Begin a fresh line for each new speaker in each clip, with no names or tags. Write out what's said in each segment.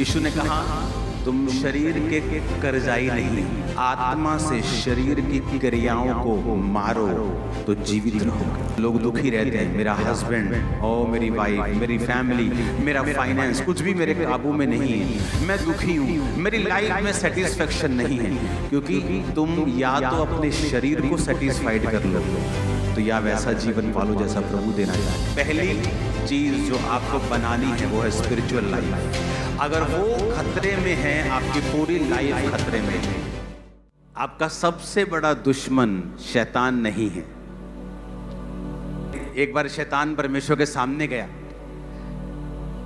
यीशु ने कहा तुम शरीर के कर्जाई नहीं, आत्मा से शरीर की क्रियाओं को मारो तो जीवित रहोगे। लोग दुखी रहते हैं, मेरा हस्बैंड और मेरी वाइफ, मेरी फैमिली, मेरा फाइनेंस कुछ भी मेरे काबू में नहीं है, मैं दुखी हूँ, मेरी लाइफ में सेटिस्फेक्शन नहीं है, क्योंकि तुम या तो अपने शरीर को सेटिस्फाइड कर लो तो या वैसा जीवन पालो जैसा प्रभु देना चाहे। पहली चीज जो आपको बनानी है वो है स्पिरिचुअल लाइफ। अगर वो खतरे में है, आपकी पूरी लाइफ खतरे में है। आपका सबसे बड़ा दुश्मन शैतान नहीं है। एक बार शैतान परमेश्वर के सामने गया,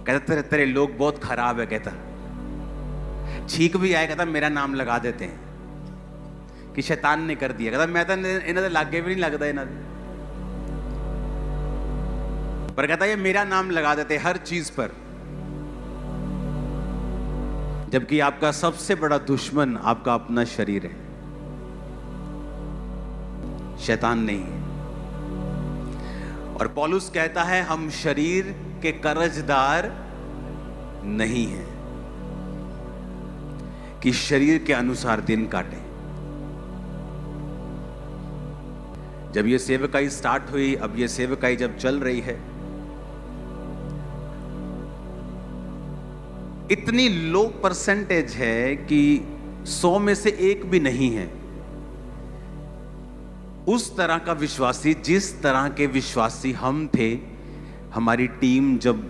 कहता तेरे लोग बहुत खराब है, कहता छींक भी आए, कहता मेरा नाम लगा देते हैं कि शैतान ने कर दिया। कहता मैं तो इन्हें लागे भी नहीं लगता इन्हें, पर कहता ये मेरा नाम लगा देते हर चीज पर। जबकि आपका सबसे बड़ा दुश्मन आपका अपना शरीर है, शैतान नहीं है। और पौलुस कहता है हम शरीर के कर्जदार नहीं हैं कि शरीर के अनुसार दिन काटे। जब ये सेवकाई स्टार्ट हुई, अब ये सेवकाई जब चल रही है, इतनी लो परसेंटेज है कि 100 में से एक भी नहीं है उस तरह का विश्वासी जिस तरह के विश्वासी हम थे। हमारी टीम जब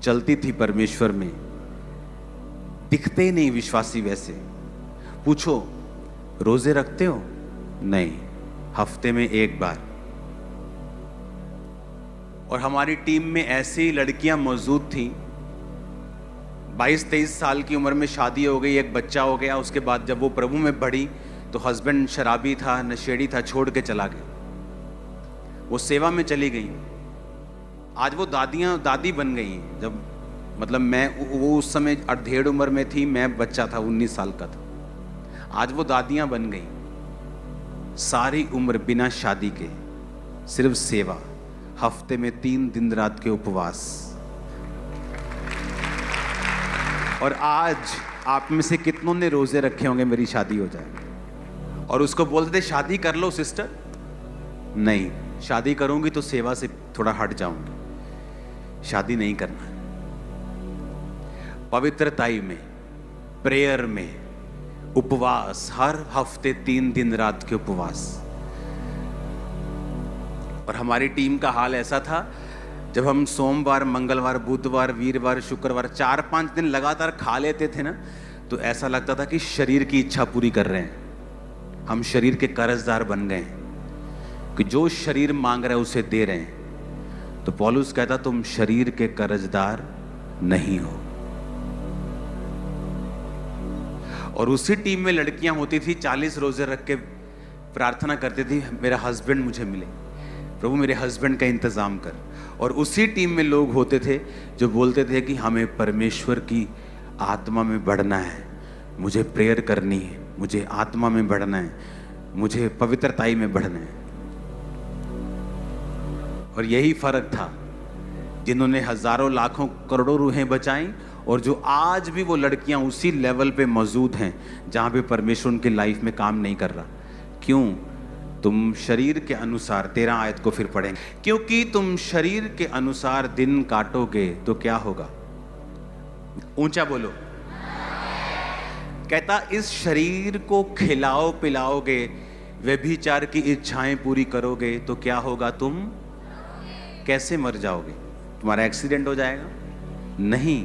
चलती थी परमेश्वर में, दिखते नहीं विश्वासी वैसे। पूछो रोजे रखते हो? नहीं, हफ्ते में एक बार। और हमारी टीम में ऐसी लड़कियां मौजूद थी, 22-23 साल की उम्र में शादी हो गई, एक बच्चा हो गया। उसके बाद जब वो प्रभु में बढ़ी तो हस्बैंड शराबी था, नशेड़ी था, छोड़ के चला गया। वो सेवा में चली गई। आज वो दादी बन गई। जब मतलब वो उस समय 1.5 उम्र में थी, मैं बच्चा था, 19 साल का था। आज वो दादियां बन गई। सारी उम्र बिना शादी के सिर्फ सेवा, हफ्ते में 3 दिन रात के उपवास। और आज आप में से कितनों ने रोजे रखे होंगे मेरी शादी हो जाए, और उसको बोलते थे शादी कर लो सिस्टर। नहीं, शादी करूंगी तो सेवा से थोड़ा हट जाऊंगी, शादी नहीं करना। पवित्रताई में, प्रेयर में, उपवास, हर हफ्ते 3 दिन रात के उपवास। और हमारी टीम का हाल ऐसा था, जब हम सोमवार, मंगलवार, बुधवार, वीरवार, शुक्रवार 4-5 दिन लगातार खा लेते थे ना, तो ऐसा लगता था कि शरीर की इच्छा पूरी कर रहे हैं। हम शरीर के कर्जदार बन गए हैं कि जो शरीर मांग रहा है उसे दे रहे हैं। तो पौलुस कहता तुम शरीर के कर्जदार नहीं हो। और उसी टीम में लड़कियां होती थी, 40 रोजे रख के प्रार्थना करती थी मेरा हस्बैंड मुझे मिले, प्रभु मेरे हस्बैंड का इंतजाम कर। और उसी टीम में लोग होते थे जो बोलते थे कि हमें परमेश्वर की आत्मा में बढ़ना है, मुझे प्रेयर करनी है, मुझे आत्मा में बढ़ना है, मुझे पवित्रताई में बढ़ना है। और यही फर्क था जिन्होंने हजारों लाखों करोड़ों रूहें बचाई, और जो आज भी वो लड़कियां उसी लेवल पे मौजूद हैं जहां पे परमेश्वर उनकी लाइफ में काम नहीं कर रहा। क्यों? तुम शरीर के अनुसार, 13 आयत को फिर पढ़ेंगे, क्योंकि तुम शरीर के अनुसार दिन काटोगे तो क्या होगा? ऊंचा बोलो। कहता इस शरीर को खिलाओ पिलाओगे, व्यभिचार की इच्छाएं पूरी करोगे तो क्या होगा? तुम कैसे मर जाओगे? तुम्हारा एक्सीडेंट हो जाएगा? नहीं,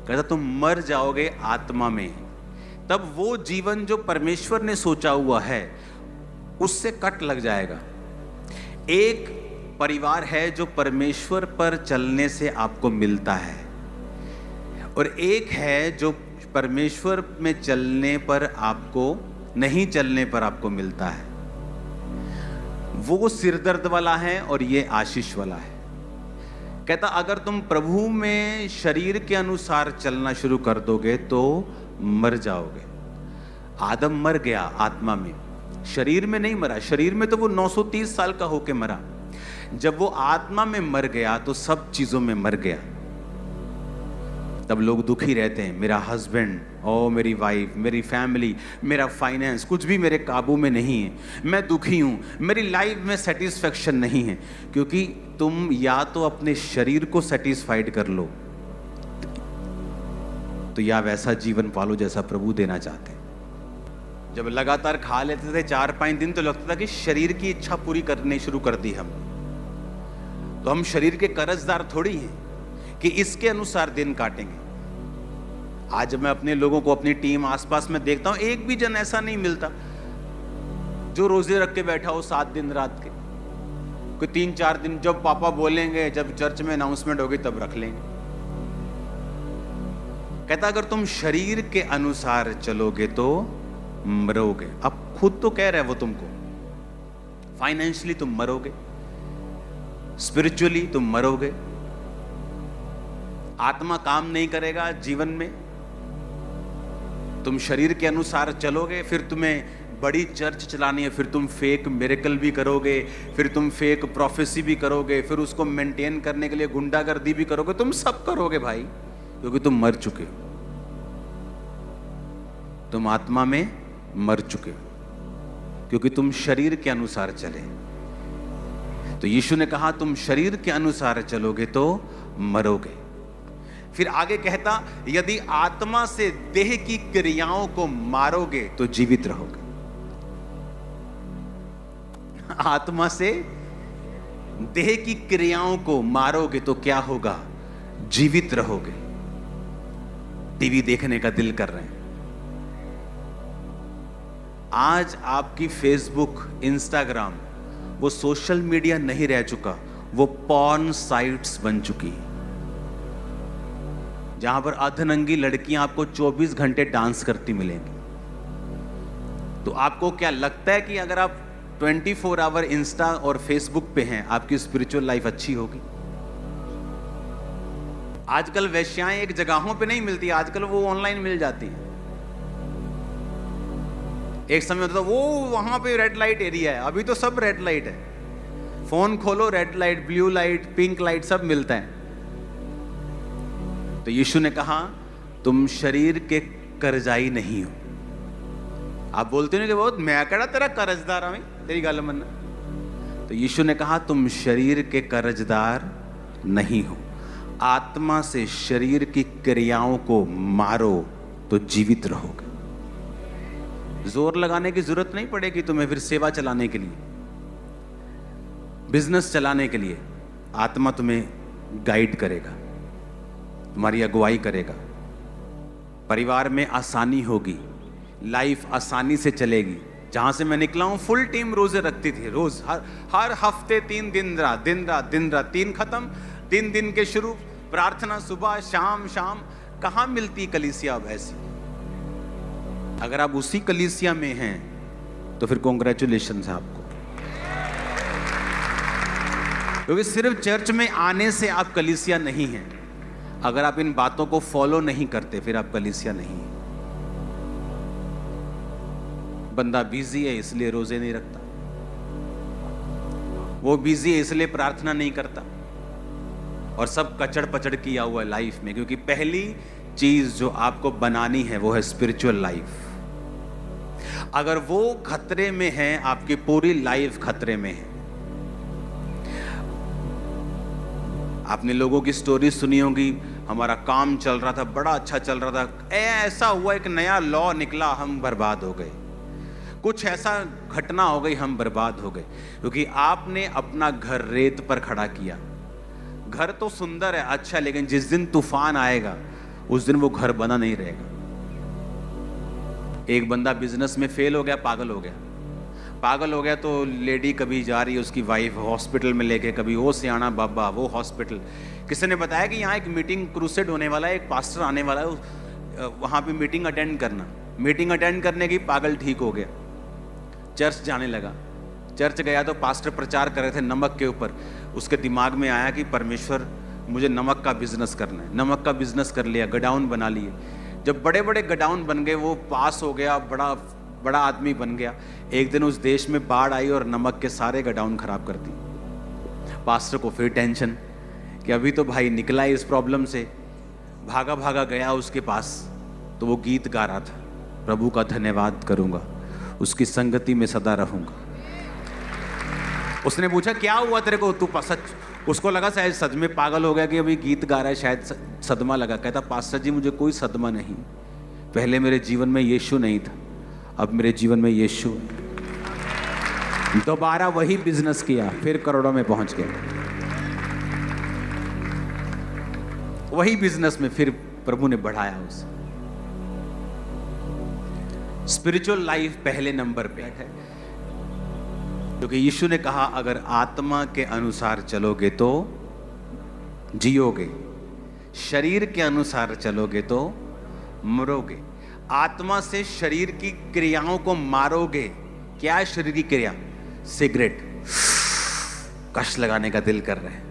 कहता तुम मर जाओगे आत्मा में। तब वो जीवन जो परमेश्वर ने सोचा हुआ है उससे कट लग जाएगा। एक परिवार है जो परमेश्वर पर चलने से आपको मिलता है, और एक है जो परमेश्वर में चलने पर आपको, नहीं चलने पर आपको मिलता है। वो सिरदर्द वाला है और ये आशीष वाला है। कहता अगर तुम प्रभु में शरीर के अनुसार चलना शुरू कर दोगे तो मर जाओगे। आदम मर गया आत्मा में, शरीर में नहीं मरा। शरीर में तो वो 930 साल का होके मरा। जब वो आत्मा में मर गया तो सब चीजों में मर गया। तब लोग दुखी रहते हैं, मेरा हस्बैंड, ओ मेरी वाइफ, मेरी फैमिली, मेरा फाइनेंस, कुछ भी मेरे काबू में नहीं है, मैं दुखी हूँ, मेरी लाइफ में सेटिस्फेक्शन नहीं है। क्योंकि तुम या तो अपने शरीर को सेटिस्फाइड कर लो, तो या वैसा जीवन पालो जैसा प्रभु देना चाहते हैं। जब लगातार खा लेते थे 4-5 दिन, तो लगता था कि शरीर की इच्छा पूरी करनी शुरू कर दी हम, तो हम शरीर के कर्जदार थोड़ी हैं कि इसके अनुसार दिन काटेंगे। आज मैं अपने लोगों को, अपनी टीम आसपास में देखता हूं, एक भी जन ऐसा नहीं मिलता जो रोजे रख के बैठा हो 7 दिन रात के। कोई 3-4 दिन जब पापा बोलेंगे, जब चर्च में अनाउंसमेंट होगी तब रख लेंगे। कहता अगर तुम शरीर के अनुसार चलोगे तो मरोगे। अब खुद तो कह रहे हैं वो तुमको, फाइनेंशियली तुम मरोगे, स्पिरिचुअली तुम मरोगे, आत्मा काम नहीं करेगा जीवन में, तुम शरीर के अनुसार चलोगे, फिर तुम्हें बड़ी चर्च चलानी है, फिर तुम फेक मिरेकल भी करोगे, फिर तुम फेक प्रोफेसी भी करोगे, फिर उसको मेंटेन करने के लिए गुंडागर्दी भी करोगे, तुम सब करोगे भाई, क्योंकि तुम मर चुके हो, तुम आत्मा में मर चुके हो, क्योंकि तुम शरीर के अनुसार चले। तो यीशु ने कहा तुम शरीर के अनुसार चलोगे तो मरोगे। फिर आगे कहता यदि आत्मा से देह की क्रियाओं को मारोगे तो जीवित रहोगे। आत्मा से देह की क्रियाओं को मारोगे तो क्या होगा? जीवित रहोगे। टीवी देखने का दिल कर रहे हैं, आज आपकी फेसबुक, इंस्टाग्राम वो सोशल मीडिया नहीं रह चुका, वो पॉर्न साइट्स बन चुकी है, जहां पर अर्धनंगी लड़कियां आपको 24 घंटे डांस करती मिलेंगी। तो आपको क्या लगता है कि अगर आप 24 आवर इंस्टा और फेसबुक पे हैं, आपकी स्पिरिचुअल लाइफ अच्छी होगी? आजकल वेश्याएं एक जगहों पे नहीं मिलती, आजकल वो ऑनलाइन मिल जाती हैं। एक समय होता था वो वहां पे रेड लाइट एरिया है, अभी तो सब रेड लाइट है, फोन खोलो red light, blue light, pink light सब मिलता है। तो यीशु ने कहा तुम शरीर के कर्जाई नहीं हो। आप बोलते हो कि बहुत मैं कड़ा तेरा कर्जदार हूं, तेरी गल मनना। तो यीशु ने कहा तुम शरीर के कर्जदार नहीं हो, आत्मा से शरीर की क्रियाओं को मारो तो जीवित रहोगे। जोर लगाने की जरूरत नहीं पड़ेगी तुम्हें फिर सेवा चलाने के लिए, बिजनेस चलाने के लिए। आत्मा तुम्हें गाइड करेगा, तुम्हारी अगुवाई करेगा, परिवार में आसानी होगी, लाइफ आसानी से चलेगी। जहां से मैं निकला हूं फुल टीम रोजे रखती थी, रोज हर हफ्ते 3 दिन रात 3 खत्म, 3 दिन के शुरू, प्रार्थना सुबह शाम शाम। कहां मिलती कलीसिया अब ऐसी? अगर आप उसी कलीसिया में हैं तो फिर कॉन्ग्रेचुलेशन है आपको, क्योंकि सिर्फ चर्च में आने से आप कलीसिया नहीं हैं। अगर आप इन बातों को फॉलो नहीं करते फिर आप कलीसिया नहीं हैं। बंदा बिजी है इसलिए रोजे नहीं रखता, वो बिजी है इसलिए प्रार्थना नहीं करता, और सब कचड़ पचड़ किया हुआ है लाइफ में। क्योंकि पहली चीज जो आपको बनानी है वो है स्पिरिचुअल लाइफ। अगर वो खतरे में है, आपकी पूरी लाइफ खतरे में है। आपने लोगों की स्टोरी सुनी होगी, हमारा काम चल रहा था, बड़ा अच्छा चल रहा था, ऐसा हुआ एक नया लॉ निकला, हम बर्बाद हो गए। कुछ ऐसा घटना हो गई, हम बर्बाद हो गए, क्योंकि आपने अपना घर रेत पर खड़ा किया। घर तो सुंदर है, अच्छा, लेकिन जिस दिन तूफान आएगा उस दिन वो घर बना नहीं रहेगा। एक बंदा बिजनेस में फेल हो गया, पागल हो गया तो लेडी कभी जा रही है उसकी वाइफ हॉस्पिटल में लेके, कभी वो सियाना बाबा वो हॉस्पिटल। किसी ने बताया कि यहाँ एक मीटिंग क्रूसेड होने वाला है, एक पास्टर आने वाला है, वहाँ पे मीटिंग अटेंड करना। मीटिंग अटेंड करने की पागल ठीक हो गया, चर्च जाने लगा। चर्च गया तो पास्टर प्रचार कर रहे थे नमक के ऊपर। उसके दिमाग में आया कि परमेश्वर मुझे नमक का बिजनेस करना है। नमक का बिजनेस कर लिया, गोडाउन बना लिए। जब बड़े बड़े गोडाउन बन गए, वो पास हो गया, बड़ा आदमी बन गया। एक दिन उस देश में बाढ़ आई और नमक के सारे गोडाउन खराब कर दी। पास्टर को फिर टेंशन कि अभी तो भाई निकला है इस प्रॉब्लम से, भागा भागा गया उसके पास, तो वो गीत गा रहा था, प्रभु का धन्यवाद करूंगा, उसकी संगति में सदा रहूंगा। उसने पूछा क्या हुआ तेरे को, तू सच, उसको लगा शायद सच में पागल हो गया कि अभी गीत गा रहा है, शायद सदमा लगा। कहता पास्टर जी मुझे कोई सदमा नहीं, पहले मेरे जीवन में यीशु नहीं था, अब मेरे जीवन में यीशु है। दोबारा वही बिजनेस किया, फिर करोड़ों में पहुंच गया। वही बिजनेस में फिर प्रभु ने बढ़ाया उसे। स्पिरिचुअल लाइफ पहले नंबर पे है, क्योंकि यीशु ने कहा अगर आत्मा के अनुसार चलोगे तो जियोगे, शरीर के अनुसार चलोगे तो मरोगे। आत्मा से शरीर की क्रियाओं को मारोगे। क्या है शरीर की क्रिया? सिगरेट, कश लगाने का दिल कर रहा है,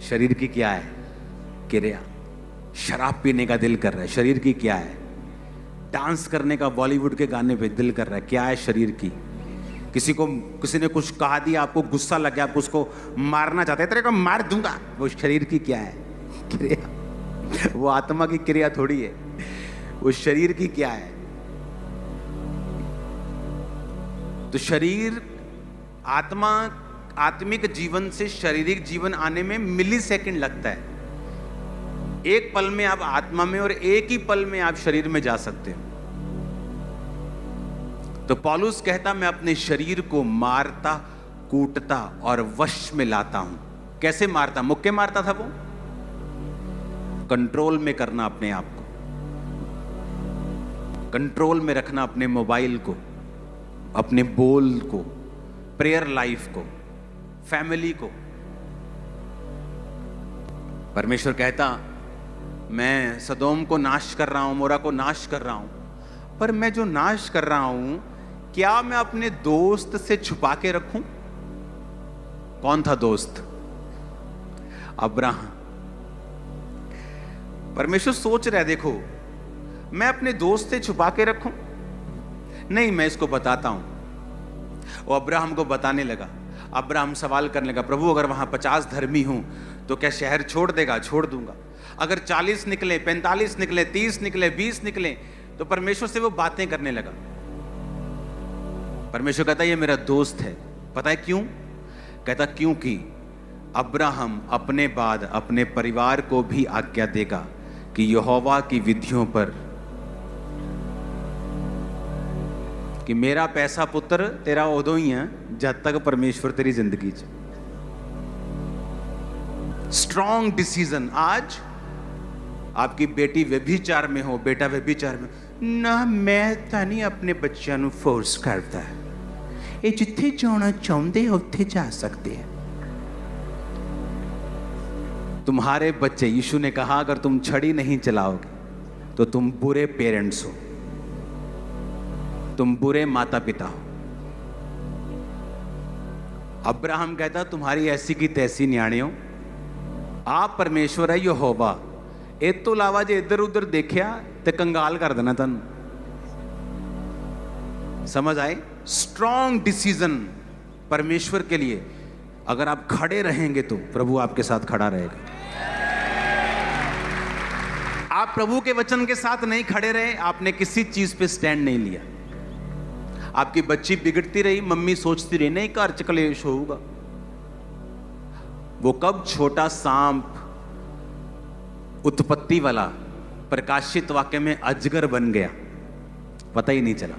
शरीर की क्या है क्रिया? शराब पीने का दिल कर रहा है, शरीर की क्या है? डांस करने का बॉलीवुड के गाने पे दिल कर रहा है, क्या है शरीर की? किसी ने कुछ कहा दिया, आपको गुस्सा लग गया, आप उसको मारना चाहते हैं, तेरे को मार दूंगा, वो शरीर की क्या है क्रिया? वो आत्मा की क्रिया थोड़ी है, वो शरीर की क्या है? तो शरीर, आत्मा, आत्मिक जीवन से शारीरिक जीवन आने में मिली सेकंड लगता है। एक पल में आप आत्मा में और एक ही पल में आप शरीर में जा सकते हो। तो पौलुस कहता मैं अपने शरीर को मारता, कूटता और वश में लाता हूं। कैसे मारता? मुक्के मारता था वो। कंट्रोल में करना अपने आप को, कंट्रोल में रखना अपने मोबाइल को, अपने बोल को, प्रेयर लाइफ को, फैमिली को। परमेश्वर कहता मैं सदोम को नाश कर रहा हूं, मोरा को नाश कर रहा हूं, पर मैं जो नाश कर रहा हूं क्या मैं अपने दोस्त से छुपा के रखूं? कौन था दोस्त? अब्राहम। परमेश्वर सोच रहा है देखो मैं अपने दोस्त से छुपा के रखूं? नहीं, मैं इसको बताता हूं। वो अब्राहम को बताने लगा। अब्राहम सवाल करने लगा, प्रभु अगर वहां 50 धर्मी हूं तो क्या शहर छोड़ देगा? छोड़ दूंगा। अगर 40 निकले, 45 निकले, 30 निकले, 20 निकले, तो परमेश्वर से वो बातें करने लगा। परमेश्वर कहता ये मेरा दोस्त है। पता है क्यों? कहता क्योंकि अब्राहम अपने बाद अपने परिवार को भी आज्ञा देगा कि यहोवा की विधियों पर, कि मेरा पैसा पुत्र तेरा उदो ही है जब तक परमेश्वर तेरी जिंदगी च। Strong decision. आज आपकी बेटी व्यभिचार में हो, बेटा व्यभिचार में ना, मैं ਤਾਂ ਨਹੀਂ अपने बच्चों ਨੂੰ फोर्स करता है, ये जिथे जाना चाहते हैं उत्थे जा सकते हैं। तुम्हारे बच्चे, यीशु ने कहा अगर तुम छड़ी नहीं चलाओगे तो तुम बुरे पेरेंट्स हो, तुम बुरे माता पिता हो। अब्राहम कहता तुम्हारी ऐसी की तैसी न्याणियों, आप परमेश्वर है यहोवा, इस तो इलावा जे इधर उधर देखिया तो कंगाल कर देना तन। समझ आए? स्ट्रॉन्ग डिसीजन परमेश्वर के लिए। अगर आप खड़े रहेंगे तो प्रभु आपके साथ खड़ा रहेगा। आप प्रभु के वचन के साथ नहीं खड़े रहे, आपने किसी चीज पे स्टैंड नहीं लिया। आपकी बच्ची बिगड़ती रही, मम्मी सोचती रही नहीं घर च कलेश होगा। वो कब छोटा सांप उत्पत्ति वाला प्रकाशित वाक्य में अजगर बन गया, पता ही नहीं चला।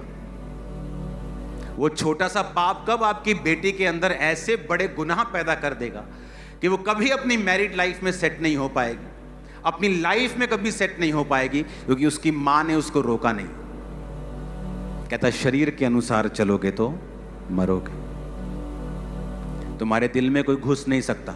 वो छोटा सा पाप कब आपकी बेटी के अंदर ऐसे बड़े गुनाह पैदा कर देगा कि वो कभी अपनी मैरिड लाइफ में सेट नहीं हो पाएगी, अपनी लाइफ में कभी सेट नहीं हो पाएगी, क्योंकि उसकी मां ने उसको रोका नहीं। कहता शरीर के अनुसार चलोगे तो मरोगे। तुम्हारे दिल में कोई घुस नहीं सकता।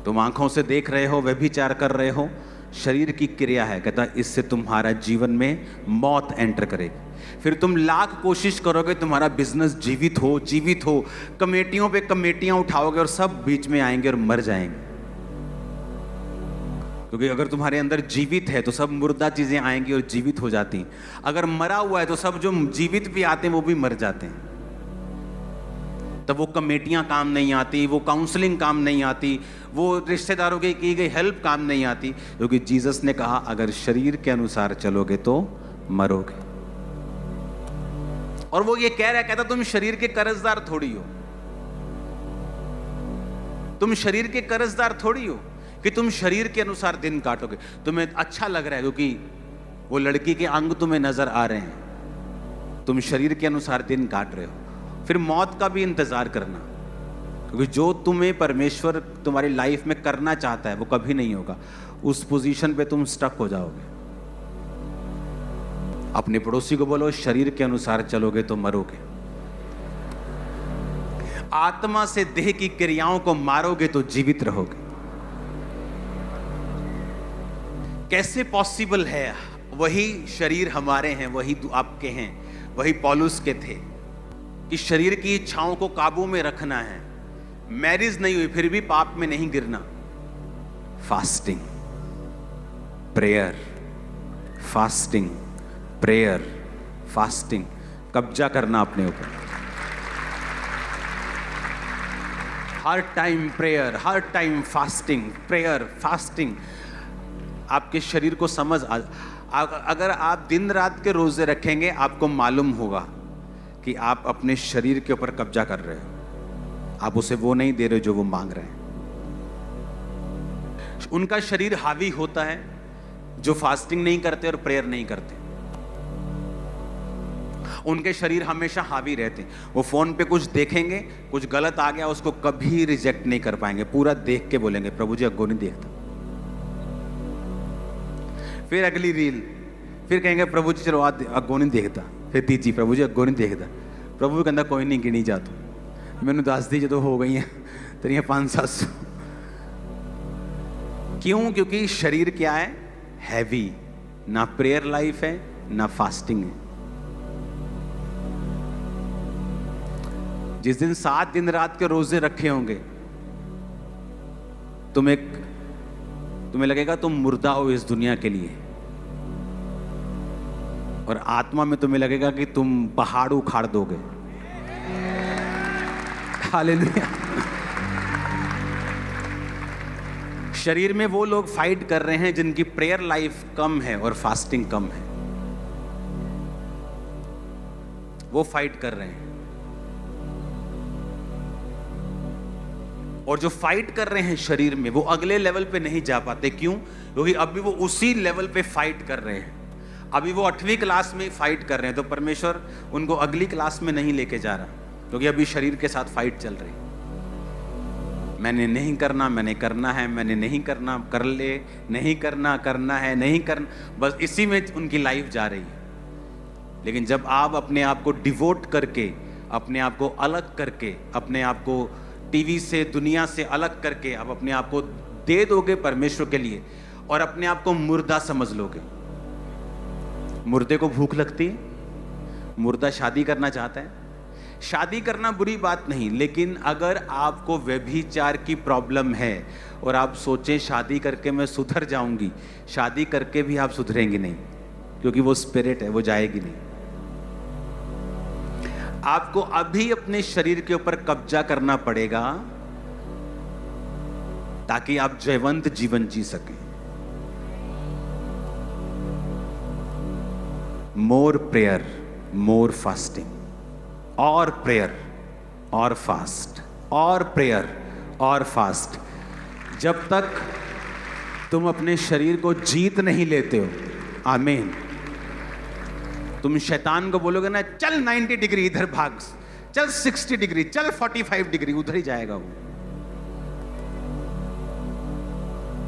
तुम आंखों से देख रहे हो, व्यभिचार कर रहे हो, शरीर की क्रिया है। कहता इससे तुम्हारा जीवन में मौत एंटर करेगी। फिर तुम लाख कोशिश करोगे तुम्हारा बिजनेस जीवित हो, कमेटियों पे कमेटियां उठाओगे और सब बीच में आएंगे और मर जाएंगे। क्योंकि अगर तुम्हारे अंदर जीवित है तो सब मुर्दा चीजें आएंगी और जीवित हो जाती हैं। अगर मरा हुआ है तो सब जो जीवित भी आते हैं वो भी मर जाते हैं। तब वो कमेटियां काम नहीं आती, वो काउंसलिंग काम नहीं आती, वो रिश्तेदारों की गई हेल्प काम नहीं आती, क्योंकि जीसस ने कहा अगर शरीर के अनुसार चलोगे तो मरोगे। और वो ये कह रहा है, कहता तुम शरीर के कर्जदार थोड़ी हो, तुम शरीर के कर्जदार थोड़ी हो कि तुम शरीर के अनुसार दिन काटोगे। तुम्हें अच्छा लग रहा है क्योंकि वो लड़की के अंग तुम्हें नजर आ रहे हैं, तुम शरीर के अनुसार दिन काट रहे हो, फिर मौत का भी इंतजार करना, क्योंकि जो तुम्हें परमेश्वर तुम्हारी लाइफ में करना चाहता है वो कभी नहीं होगा। उस पोजीशन पे तुम स्टक हो जाओगे। अपने पड़ोसी को बोलो शरीर के अनुसार चलोगे तो मरोगे, आत्मा से देह की क्रियाओं को मारोगे तो जीवित रहोगे। कैसे पॉसिबल है? वही शरीर हमारे हैं, वही आपके हैं, वही पौलुस के थे कि शरीर की इच्छाओं को काबू में रखना है। मैरिज नहीं हुई फिर भी पाप में नहीं गिरना। Fasting, prayer, fasting, prayer, fasting, कब्जा करना अपने ऊपर। हर टाइम प्रेयर, हर टाइम फास्टिंग, प्रेयर, फास्टिंग। आपके शरीर को समझ अगर आप दिन रात के रोजे रखेंगे आपको मालूम होगा कि आप अपने शरीर के ऊपर कब्जा कर रहे हो, आप उसे वो नहीं दे रहे जो वो मांग रहे हैं। उनका शरीर हावी होता है जो फास्टिंग नहीं करते और प्रेयर नहीं करते। उनके शरीर हमेशा हावी रहते हैं। वो फोन पे कुछ देखेंगे, कुछ गलत आ गया उसको कभी रिजेक्ट नहीं कर पाएंगे, पूरा देख के बोलेंगे प्रभु जी अग्गो नहीं देखता। फिर अगली रील, फिर कहेंगे प्रभु जी चलो आज अग्गो नहीं देखता। फिर तीजी प्रभु जी अग्गो नहीं देखता। प्रभु भी कहता कोई नहीं गिनी जा तू, मैंने 10 दी जो हो गई हैं तेरिया 500-700। क्यों? क्योंकि शरीर क्या है? हैवी। ना प्रेयर लाइफ है ना फास्टिंग है। जिस दिन 7 दिन रात के रोजे रखे होंगे तुम्हें लगेगा तुम मुर्दा हो इस दुनिया के लिए, और आत्मा में तुम्हें लगेगा कि तुम पहाड़ उखाड़ दोगे। हालेलुया। शरीर में वो लोग फाइट कर रहे हैं जिनकी प्रेयर लाइफ कम है और फास्टिंग कम है, वो फाइट कर रहे हैं। और जो फाइट कर रहे हैं शरीर में वो अगले लेवल पे नहीं जा पाते। क्यों? क्योंकि अभी वो उसी लेवल पे फाइट कर रहे हैं। अभी वो 8वीं क्लास में फाइट कर रहे हैं, तो परमेश्वर उनको अगली क्लास में नहीं लेके जा रहा, क्योंकि अभी शरीर के साथ फाइट चल रही। मैंने नहीं करना, मैंने करना है, मैंने नहीं करना, कर ले, नहीं करना, करना है, नहीं करना, बस इसी में उनकी लाइफ जा रही है। लेकिन जब आप अपने आप को डिवोट करके, अपने आप को अलग करके, अपने आप को टीवी से, दुनिया से अलग करके आप अपने आप को दे दोगे परमेश्वर के लिए और अपने आप को मुर्दा समझ लोगे। मुर्दे को भूख लगती है, मुर्दा शादी करना चाहता है। शादी करना बुरी बात नहीं, लेकिन अगर आपको व्यभिचार की प्रॉब्लम है और आप सोचें शादी करके मैं सुधर जाऊंगी, शादी करके भी आप सुधरेंगे नहीं, क्योंकि वो स्पिरिट है, वो जाएगी नहीं। आपको अभी अपने शरीर के ऊपर कब्जा करना पड़ेगा ताकि आप जयवंत जीवन जी सकें। मोर प्रेयर, मोर फास्टिंग, और प्रेयर और फास्ट, और प्रेयर और फास्ट। जब तक तुम अपने शरीर को जीत नहीं लेते हो, आमीन, तुम शैतान को बोलोगे ना चल 90 डिग्री इधर भाग, चल 60 डिग्री, चल 45 डिग्री, उधर ही जाएगा वो।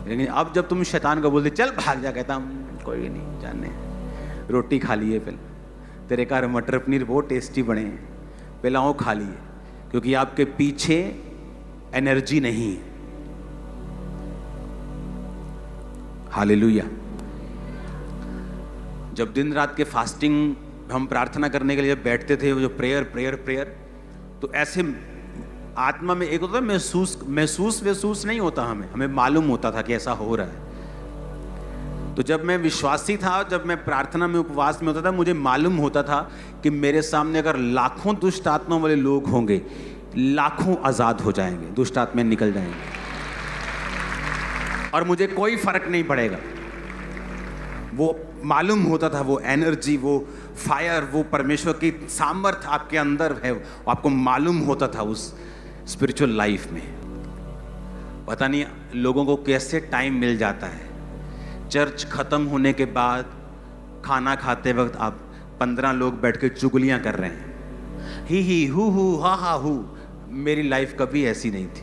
लेकिन अब जब तुम शैतान को बोलते चल भाग जा, कहता कोई नहीं, जाने रोटी खा लिए, पहले तेरे घर मटर पनीर बहुत टेस्टी बने हैं, पहला वो खा लिए, क्योंकि आपके पीछे एनर्जी नहीं है। हालेलुया। जब दिन रात के फास्टिंग हम प्रार्थना करने के लिए बैठते थे, जो प्रेयर प्रेयर प्रेयर, तो ऐसे आत्मा में एक होता है महसूस नहीं होता, हमें मालूम होता था कि ऐसा हो रहा है। तो जब मैं विश्वासी था, जब मैं प्रार्थना में उपवास में होता था, मुझे मालूम होता था कि मेरे सामने अगर लाखों दुष्ट आत्मा वाले लोग होंगे, लाखों आजाद हो जाएंगे, दुष्ट आत्माएं निकल जाएंगे और मुझे कोई फर्क नहीं पड़ेगा। वो मालूम होता था, वो एनर्जी, वो फायर, वो परमेश्वर की सामर्थ्य आपके अंदर है, आपको मालूम होता था उस स्पिरिचुअल लाइफ में। पता नहीं लोगों को कैसे टाइम मिल जाता है। चर्च खत्म होने के बाद खाना खाते वक्त आप 15 लोग बैठ के चुगलियां कर रहे हैं, ही हु हा हा हु। मेरी लाइफ कभी ऐसी नहीं थी।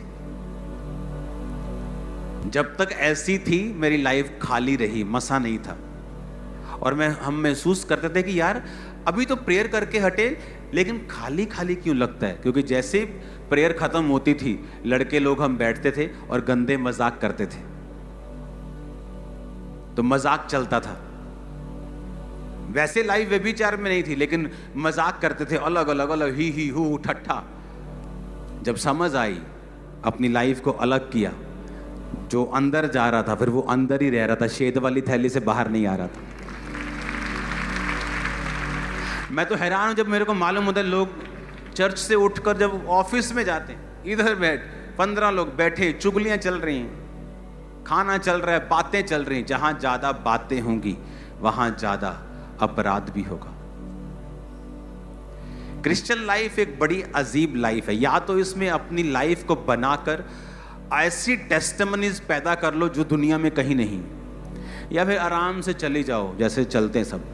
जब तक ऐसी थी मेरी लाइफ खाली रही, मसा नहीं था। और हम महसूस करते थे कि यार अभी तो प्रेयर करके हटे, लेकिन खाली खाली क्यों लगता है। क्योंकि जैसे प्रेयर खत्म होती थी, लड़के लोग हम बैठते थे और गंदे मजाक करते थे। तो मजाक चलता था। वैसे लाइफ व्यभिचार में नहीं थी, लेकिन मजाक करते थे, अलग अलग अलग, ही हु ठट्ठा। जब समझ आई, अपनी लाइफ को अलग किया, जो अंदर जा रहा था फिर वो अंदर ही रह रहा था, शेद वाली थैली से बाहर नहीं आ रहा था। मैं तो हैरान हूं जब मेरे को मालूम होता है लोग चर्च से उठकर जब ऑफिस में जाते हैं, इधर बैठ 15 लोग बैठे, चुगलियां चल रही हैं, खाना चल रहा है, बातें चल रही हैं। जहां ज्यादा बातें होंगी वहां ज्यादा अपराध भी होगा। क्रिश्चियन लाइफ एक बड़ी अजीब लाइफ है। या तो इसमें अपनी लाइफ को बनाकर ऐसी टेस्टिमनीज पैदा कर लो जो दुनिया में कहीं नहीं, या फिर आराम से चले जाओ जैसे चलते हैं सब।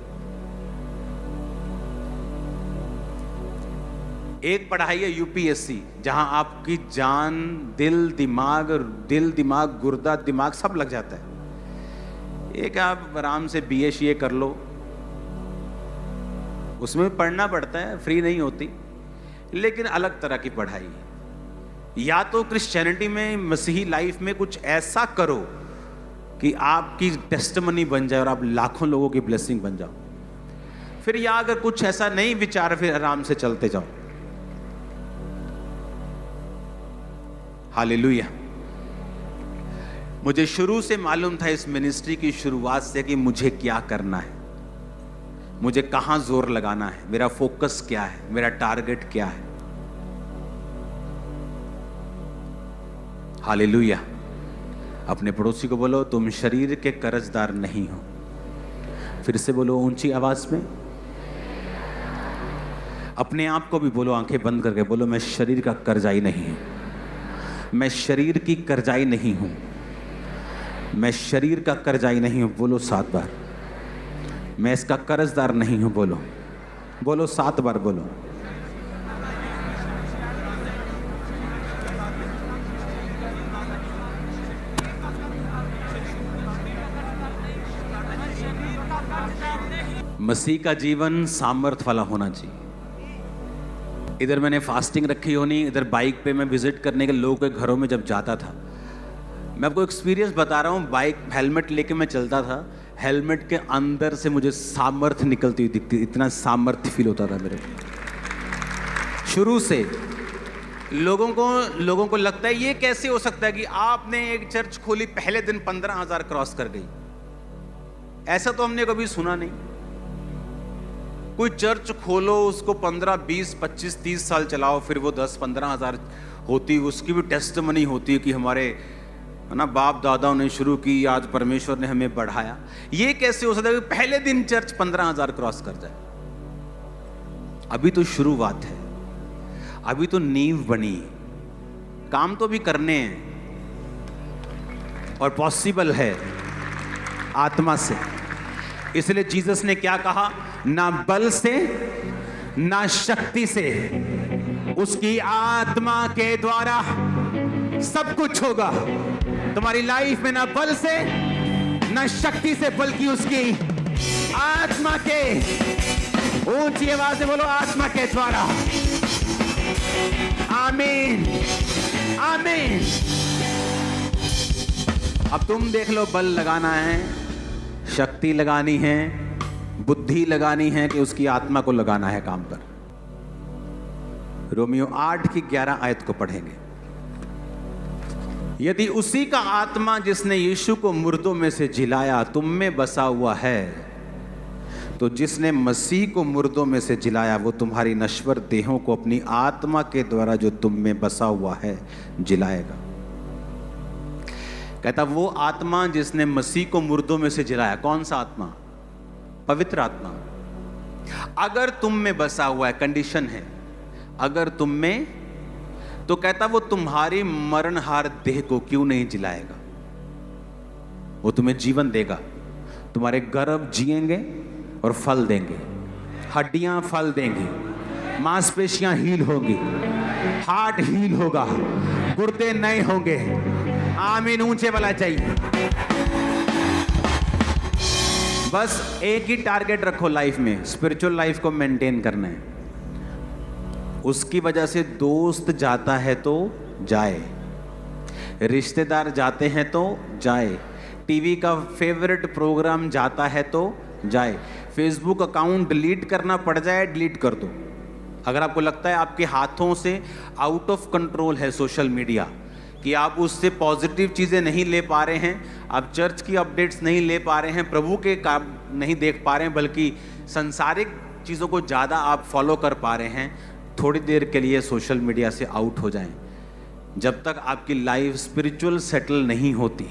एक पढ़ाई है यूपीएससी, जहां आपकी जान, दिल दिमाग, गुर्दा, दिमाग सब लग जाता है। एक आप आराम से बीए कर लो, उसमें पढ़ना पड़ता है, फ्री नहीं होती, लेकिन अलग तरह की पढ़ाई है। या तो क्रिश्चियनिटी में, मसीही लाइफ में कुछ ऐसा करो कि आपकी टेस्टिमनी बन जाए और आप लाखों लोगों की ब्लेसिंग बन जाओ। फिर या अगर कुछ ऐसा नहीं विचार, फिर आराम से चलते जाओ। हालेलुया। मुझे शुरू से मालूम था इस मिनिस्ट्री की शुरुआत से कि मुझे क्या करना है, मुझे कहां जोर लगाना है, मेरा फोकस क्या है, मेरा टारगेट क्या है। हालेलुया। अपने पड़ोसी को बोलो, तुम शरीर के कर्जदार नहीं हो। फिर से बोलो ऊंची आवाज में। अपने आप को भी बोलो, आंखें बंद करके बोलो, मैं शरीर का कर्जाई नहीं हूं, मैं शरीर की कर्जाई नहीं हूं, मैं शरीर का कर्जाई नहीं हूं। बोलो 7 बार। मैं इसका कर्जदार नहीं हूं। बोलो 7 बार बोलो। मसीह का जीवन सामर्थ वाला होना चाहिए। इधर मैंने फास्टिंग रखी होनी, इधर बाइक पे मैं विजिट करने के लोगों के घरों में जब जाता था, मैं आपको एक्सपीरियंस बता रहा हूँ, बाइक हेलमेट लेके मैं चलता था, हेलमेट के अंदर से मुझे सामर्थ्य निकलती हुई दिखती, इतना सामर्थ्य फील होता था मेरे को शुरू से। लोगों को लगता है ये कैसे हो सकता है कि आपने एक चर्च खोली, पहले दिन 15,000 क्रॉस कर गई। ऐसा तो हमने कभी सुना नहीं। कोई चर्च खोलो, उसको 15, 20, 25, 30 साल चलाओ, फिर वो 10-15,000 होती, उसकी भी टेस्टिमनी होती है कि हमारे ना बाप दादाओं ने शुरू की, आज परमेश्वर ने हमें बढ़ाया। ये कैसे हो सकता है कि पहले दिन चर्च 15,000 क्रॉस कर जाए? अभी तो शुरुआत है, अभी तो नींव बनी, काम तो भी करने हैं और पॉसिबल है आत्मा से। इसलिए जीसस ने क्या कहा? ना बल से ना शक्ति से, उसकी आत्मा के द्वारा सब कुछ होगा। तुम्हारी लाइफ में ना बल से ना शक्ति से, बल्कि उसकी आत्मा के, ऊंची आवाज से बोलो, आत्मा के द्वारा। आमीन, आमीन। अब तुम देख लो, बल लगाना है, शक्ति लगानी है, बुद्धि लगानी है कि उसकी आत्मा को लगाना है काम पर। रोमियो 8 की 11 आयत को पढ़ेंगे। यदि उसी का आत्मा जिसने यीशु को मुर्दों में से जिलाया तुम में बसा हुआ है, तो जिसने मसीह को मुर्दों में से जिलाया वो तुम्हारी नश्वर देहों को अपनी आत्मा के द्वारा जो तुम में बसा हुआ है जिलाएगा। कहता वो आत्मा जिसने मसीह को मुर्दों में से जिलाया, कौन सा आत्मा? पवित्र आत्मा। अगर तुम में बसा हुआ है, कंडीशन है अगर तुम में, तो कहता वो तुम्हारी मरणहार देह को क्यों नहीं जिलाएगा? वो तुम्हें जीवन देगा, तुम्हारे गर्भ जिएंगे और फल देंगे, हड्डियां फल देंगी, मांसपेशियां हील होंगी, हार्ट हील होगा, गुर्दे नए होंगे। आमीन, ऊंचे वाला चाहिए। बस एक ही टारगेट रखो लाइफ में, स्पिरिचुअल लाइफ को मेंटेन करना है। उसकी वजह से दोस्त जाता है तो जाए, रिश्तेदार जाते हैं तो जाए, टीवी का फेवरेट प्रोग्राम जाता है तो जाए, फेसबुक अकाउंट डिलीट करना पड़ जाए डिलीट कर दो। अगर आपको लगता है आपके हाथों से आउट ऑफ कंट्रोल है सोशल मीडिया, कि आप उससे पॉजिटिव चीज़ें नहीं ले पा रहे हैं, आप चर्च की अपडेट्स नहीं ले पा रहे हैं, प्रभु के काम नहीं देख पा रहे हैं, बल्कि संसारिक चीज़ों को ज़्यादा आप फॉलो कर पा रहे हैं, थोड़ी देर के लिए सोशल मीडिया से आउट हो जाएं। जब तक आपकी लाइफ स्पिरिचुअल सेटल नहीं होती।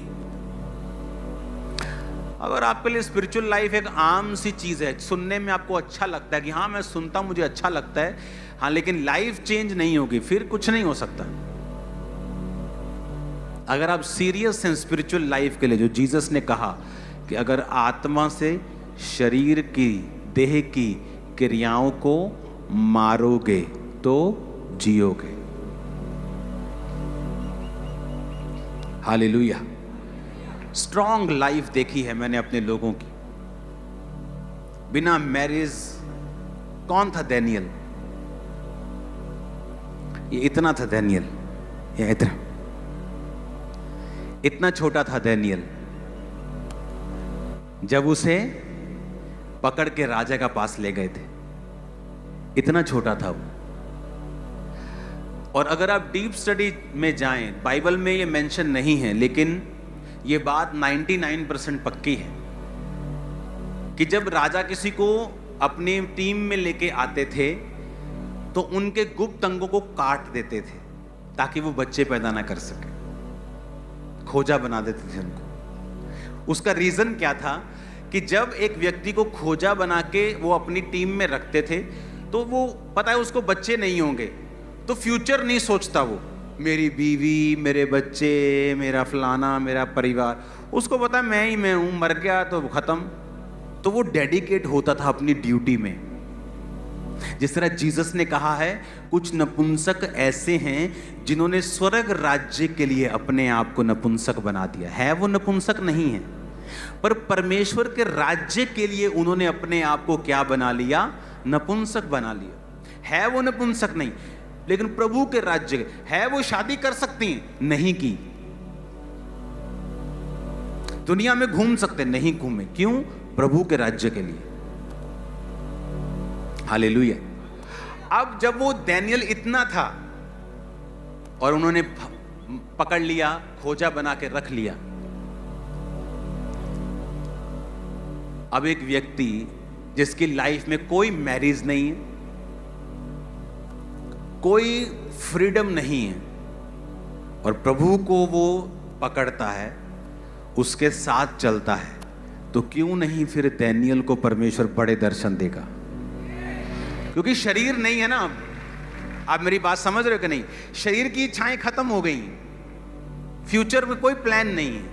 अगर आपके लिए स्पिरिचुअल लाइफ एक आम सी चीज़ है, सुनने में आपको अच्छा लगता है कि हाँ मैं सुनता, मुझे अच्छा लगता है, हाँ, लेकिन लाइफ चेंज नहीं होगी, फिर कुछ नहीं हो सकता। अगर आप सीरियस हैं स्पिरिचुअल लाइफ के लिए, जो जीसस ने कहा कि अगर आत्मा से शरीर की, देह की क्रियाओं को मारोगे तो जियोगे। हालेलुया। स्ट्रॉन्ग लाइफ देखी है मैंने अपने लोगों की, बिना मैरिज। कौन था दानियल? ये इतना था दानियल, ये इतना छोटा था दानियल। जब उसे पकड़ के राजा का पास ले गए थे, इतना छोटा था वो। और अगर आप डीप स्टडी में जाएं, बाइबल में ये मेंशन नहीं है, लेकिन ये बात 99% पक्की है कि जब राजा किसी को अपनी टीम में लेके आते थे तो उनके गुप्त अंगों को काट देते थे ताकि वो बच्चे पैदा ना कर सके, खोजा बना देते थे उनको। उसका रीजन क्या था कि जब एक व्यक्ति को खोजा बना के वो अपनी टीम में रखते थे तो वो पता है उसको बच्चे नहीं होंगे, तो फ्यूचर नहीं सोचता वो, मेरी बीवी, मेरे बच्चे, मेरा फलाना, मेरा परिवार, उसको पता मैं ही मैं हूं, मर गया तो खत्म। तो वो डेडिकेट होता था अपनी ड्यूटी में। जिस तरह जीसस ने कहा है, कुछ नपुंसक ऐसे हैं जिन्होंने स्वर्ग राज्य के लिए अपने आप को नपुंसक बना दिया है। वो नपुंसक नहीं है, पर परमेश्वर के राज्य के लिए उन्होंने अपने आप को क्या बना लिया? नपुंसक बना लिया। है वो नपुंसक नहीं, लेकिन प्रभु के राज्य है। वो शादी कर सकती हैं, नहीं की। दुनिया में घूम सकते, नहीं घूमे। क्यों? प्रभु के राज्य के लिए। हालेलुया। अब जब वो दानियल इतना था और उन्होंने पकड़ लिया, खोजा बना के रख लिया, अब एक व्यक्ति जिसकी लाइफ में कोई मैरिज नहीं है, कोई फ्रीडम नहीं है, और प्रभु को वो पकड़ता है, उसके साथ चलता है, तो क्यों नहीं फिर दानियल को परमेश्वर बड़े दर्शन देगा? क्योंकि शरीर नहीं है ना। अब आप मेरी बात समझ रहे हो कि नहीं? शरीर की इच्छाएं खत्म हो गई, फ्यूचर में कोई प्लान नहीं है।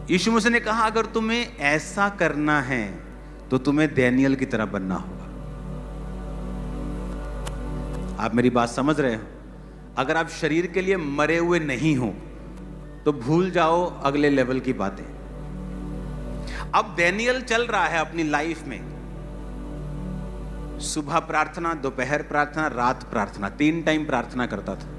यीशु मसीह ने कहा अगर तुम्हें ऐसा करना है तो तुम्हें दानियल की तरह बनना होगा। आप मेरी बात समझ रहे हो? अगर आप शरीर के लिए मरे हुए नहीं हो तो भूल जाओ अगले लेवल की बातें। अब दानियल चल रहा है अपनी लाइफ में, सुबह प्रार्थना, दोपहर प्रार्थना, रात प्रार्थना, 3 टाइम प्रार्थना करता था।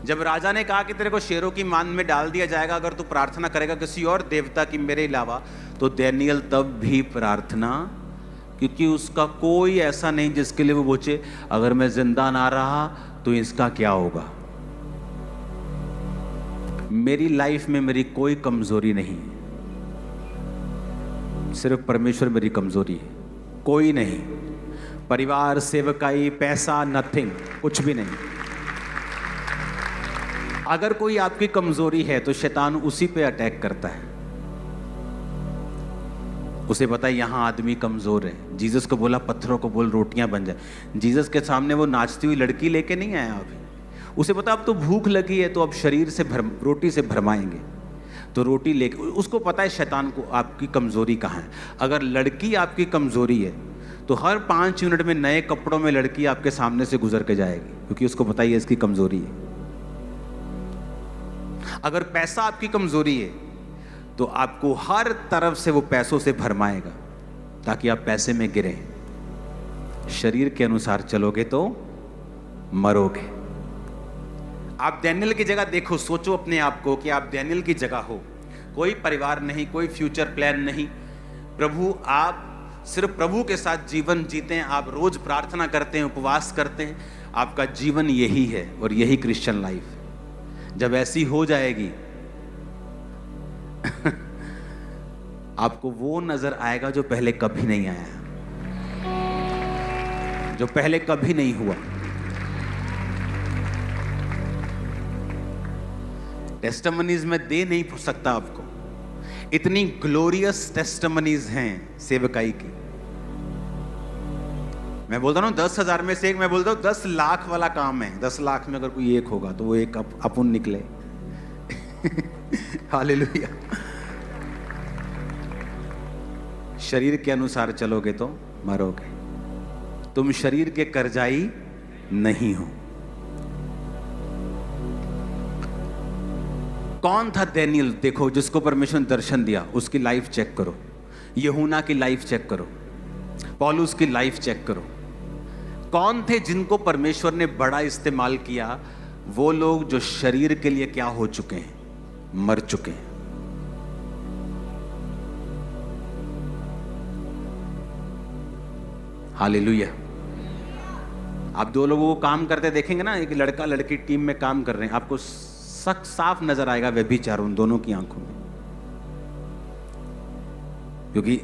जब राजा ने कहा कि तेरे को शेरों की मान में डाल दिया जाएगा अगर तू प्रार्थना करेगा किसी और देवता की मेरे अलावा, तो दानियल तब भी प्रार्थना, क्योंकि उसका कोई ऐसा नहीं जिसके लिए वो पूछे अगर मैं जिंदा ना रहा तो इसका क्या होगा। मेरी लाइफ में मेरी कोई कमजोरी नहीं है, सिर्फ परमेश्वर मेरी कमजोरी है, कोई नहीं। परिवार, सेवकाई, पैसा, नथिंग, कुछ भी नहीं। अगर कोई आपकी कमजोरी है तो शैतान उसी पे अटैक करता है। उसे पता है यहां आदमी कमजोर है। जीसस को बोला पत्थरों को बोल रोटियां बन जाए। जीसस के सामने वो नाचती हुई लड़की लेके नहीं आया अभी। उसे पता अब तो भूख लगी है तो अब शरीर से रोटी से भरमाएंगे, तो रोटी लेके, उसको पता है शैतान को आपकी कमजोरी कहाँ है। अगर लड़की आपकी कमजोरी है तो हर 5 मिनट में नए कपड़ों में लड़की आपके सामने से गुजर के जाएगी, क्योंकि उसको पता ही है इसकी कमजोरी है। अगर पैसा आपकी कमजोरी है तो आपको हर तरफ से वो पैसों से भरमाएगा ताकि आप पैसे में गिरें। शरीर के अनुसार चलोगे तो मरोगे। आप डैनियल की जगह देखो, सोचो अपने आप को कि आप डैनियल की जगह हो। कोई परिवार नहीं, कोई फ्यूचर प्लान नहीं। प्रभु, आप सिर्फ प्रभु के साथ जीवन जीते हैं। आप रोज प्रार्थना करते हैं, उपवास करते हैं। आपका जीवन यही है और यही क्रिश्चियन लाइफ है। जब ऐसी हो जाएगी आपको वो नजर आएगा जो पहले कभी नहीं आया, जो पहले कभी नहीं हुआ। टेस्टिमनीज में दे नहीं सकता आपको, इतनी ग्लोरियस टेस्टिमनीज हैं सेवकाई की। मैं बोलता हूँ 10,000 में से एक, मैं बोलता हूँ 10 लाख वाला काम है। 10 लाख में अगर कोई एक होगा तो वो एक अपुन निकले। हालेलुया। शरीर के अनुसार चलोगे तो मरोगे। तुम शरीर के कर्जाई नहीं हो। कौन था डैनियल? देखो, जिसको परमेश्वर ने दर्शन दिया उसकी लाइफ चेक करो। यूहन्ना की लाइफ चेक करो, पौलुस की लाइफ चेक करो। कौन थे जिनको परमेश्वर ने बड़ा इस्तेमाल किया? वो लोग जो शरीर के लिए क्या हो चुके हैं, मर चुके हैं। हालेलुया। आप 2 लोगों को काम करते देखेंगे ना, एक लड़का लड़की टीम में काम कर रहे हैं, आपको साफ नजर आएगा व्यभिचार उन दोनों की आंखों में, क्योंकि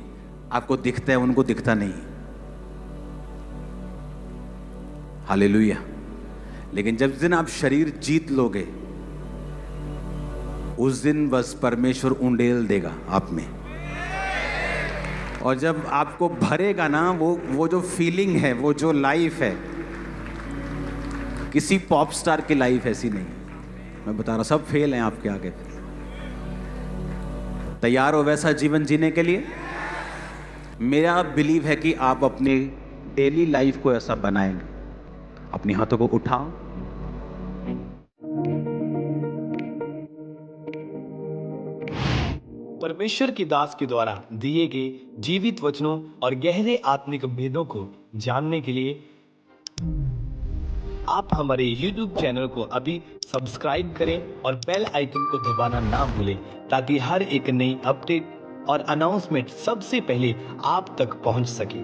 आपको दिखता है, उनको दिखता नहीं। हालेलुया। लेकिन जब दिन आप शरीर जीत लोगे उस दिन बस परमेश्वर उंडेल देगा आप में। और जब आपको भरेगा ना, वो जो फीलिंग है, वो जो लाइफ है, किसी पॉप स्टार की लाइफ ऐसी नहीं। मैं बता रहा, सब फेल हैं आपके आगे। तैयार हो वैसा जीवन जीने के लिए? मेरा बिलीव है कि आप अपने डेली लाइफ को ऐसा बनाएंगे। अपने हाथों को उठाओ।
परमेश्वर की दास के द्वारा दिए गए जीवित वचनों और गहरे आत्मिक भेदों को जानने के लिए आप हमारे YouTube चैनल को अभी सब्सक्राइब करें और बेल आइकन को दबाना ना भूलें, ताकि हर एक नई अपडेट और अनाउंसमेंट सबसे पहले आप तक पहुंच सके।